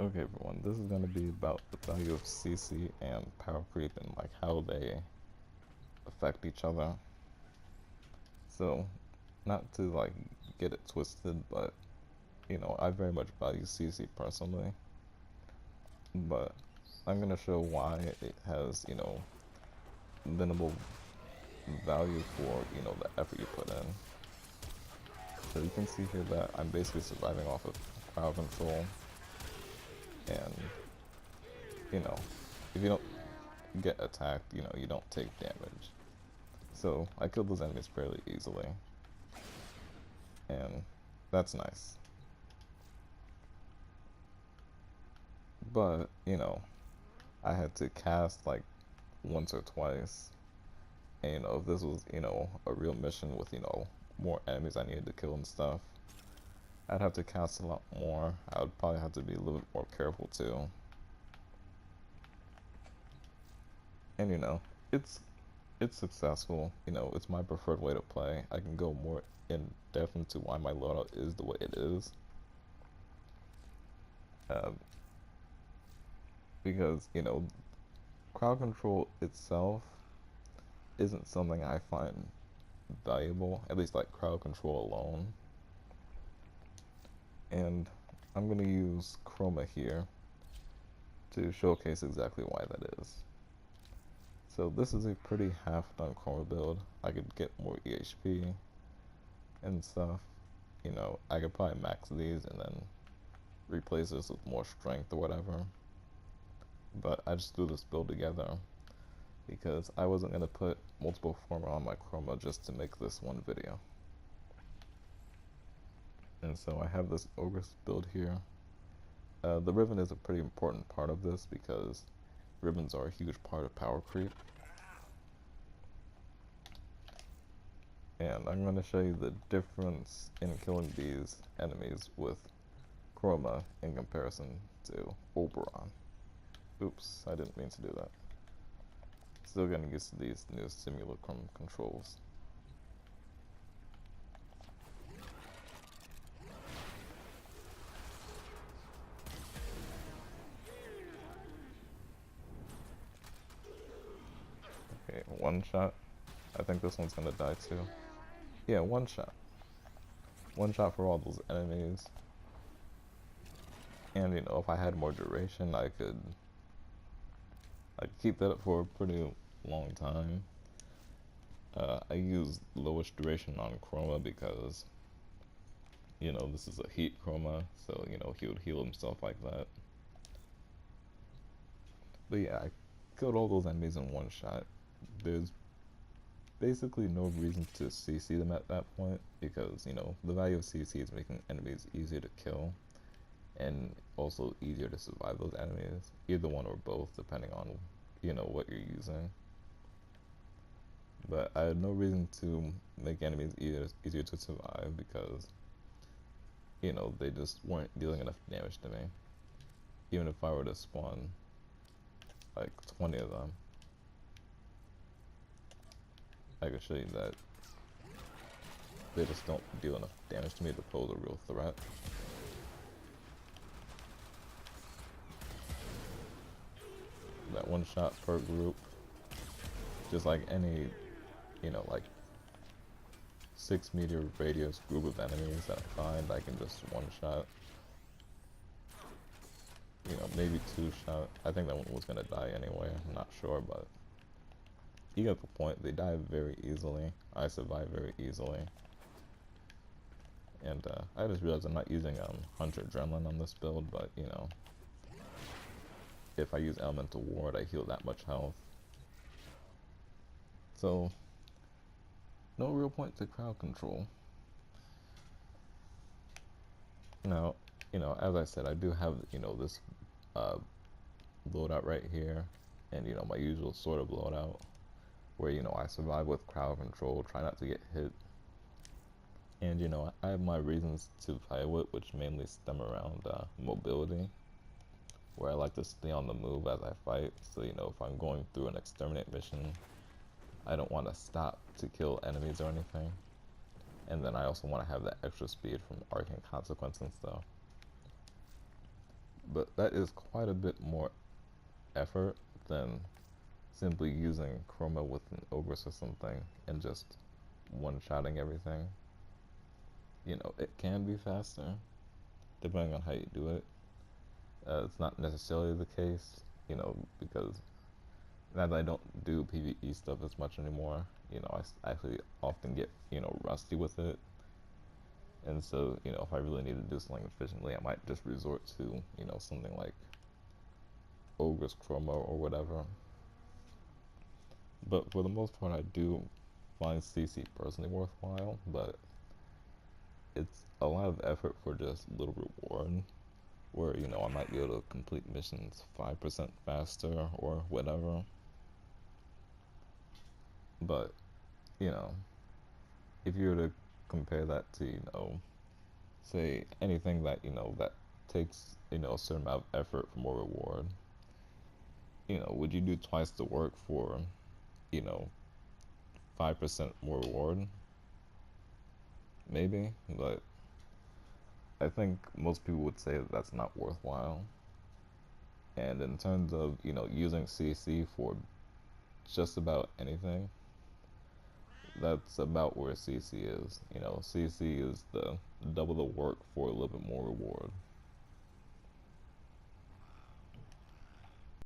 Okay, everyone, this is going to be about the value of CC and power creep and like how they affect each other. So, not to like get it twisted, but I very much value CC personally, but I'm going to show why it has, minimal value for, the effort you put in. So you can see here that I'm basically surviving off of crowd control, and, you know, if you don't get attacked, you don't take damage. So I killed those enemies fairly easily, and that's nice. But, I had to cast like once or twice, and if this was, a real mission with, more enemies I needed to kill and stuff, I'd have to cast a lot more. I would probably have to be a little bit more careful too. And it's it's successful. It's my preferred way to play. I can go more in depth into why my loadout is the way it is. Uh, because, crowd control itself isn't something I find valuable, at least like crowd control alone. And I'm going to use Chroma here to showcase exactly why that is. So this is a pretty half-done Chroma build. I could get more EHP and stuff. I could probably max these and then replace this with more strength or whatever. But I just threw this build together because I wasn't going to put multiple former on my Chroma just to make this one video. And so I have this Ogress build here. The ribbon is a pretty important part of this because ribbons are a huge part of power creep. And I'm going to show you the difference in killing these enemies with Chroma in comparison to Oberon. Oops, I didn't mean to do that. Still getting used to these new simulacrum controls. Okay, one shot. I think this one's gonna die too. Yeah, one shot. One shot for all those enemies. And if I had more duration, I could keep that up for a pretty long time. I use lowest duration on Chroma because this is a heat Chroma, so he would heal himself like that. But yeah, I killed all those enemies in one shot. There's basically no reason to CC them at that point because the value of CC is making enemies easier to kill and also easier to survive those enemies, either one or both depending on what you're using. But I had no reason to make enemies easier to survive because they just weren't dealing enough damage to me. Even if I were to spawn like 20 of them, I could show you that they just don't deal enough damage to me to pose a real threat. That one shot per group, just like any, like 6-meter radius group of enemies that I find, I can just one shot. Maybe two shot. I think that one was gonna die anyway, I'm not sure, but you get the point. They die very easily. I survive very easily. And I just realized I'm not using Hunter Adrenaline on this build, but if I use Elemental Ward, I heal that much health. So, no real point to crowd control. Now, as I said, I do have, this loadout right here, and, my usual sort of loadout, where, I survive with crowd control, try not to get hit. And, I have my reasons to play with, which mainly stem around mobility, where I like to stay on the move as I fight. So, if I'm going through an exterminate mission, I don't want to stop to kill enemies or anything. And then I also want to have that extra speed from Arcane Consequence and stuff. But that is quite a bit more effort than simply using chroma with an ogress or something and just one-shotting everything. You know, it can be faster depending on how you do it. It's not necessarily the case, you know, because now that I don't do PvE stuff as much anymore, you know, I actually often get, you know, rusty with it. And so, you know, if I really need to do something efficiently, I might just resort to, you know, something like Ogre's Chroma or whatever. But for the most part, I do find CC personally worthwhile, but it's a lot of effort for just little reward, where, you know, I might be able to complete missions 5% faster or whatever. But, you know, if you were to compare that to, you know, say anything that, you know, that takes, you know, a certain amount of effort for more reward, you know, would you do twice the work for, you know, 5% more reward? Maybe, but I think most people would say that that's not worthwhile. And in terms of, you know, using CC for just about anything, that's about where CC is. You know, CC is the double the work for a little bit more reward.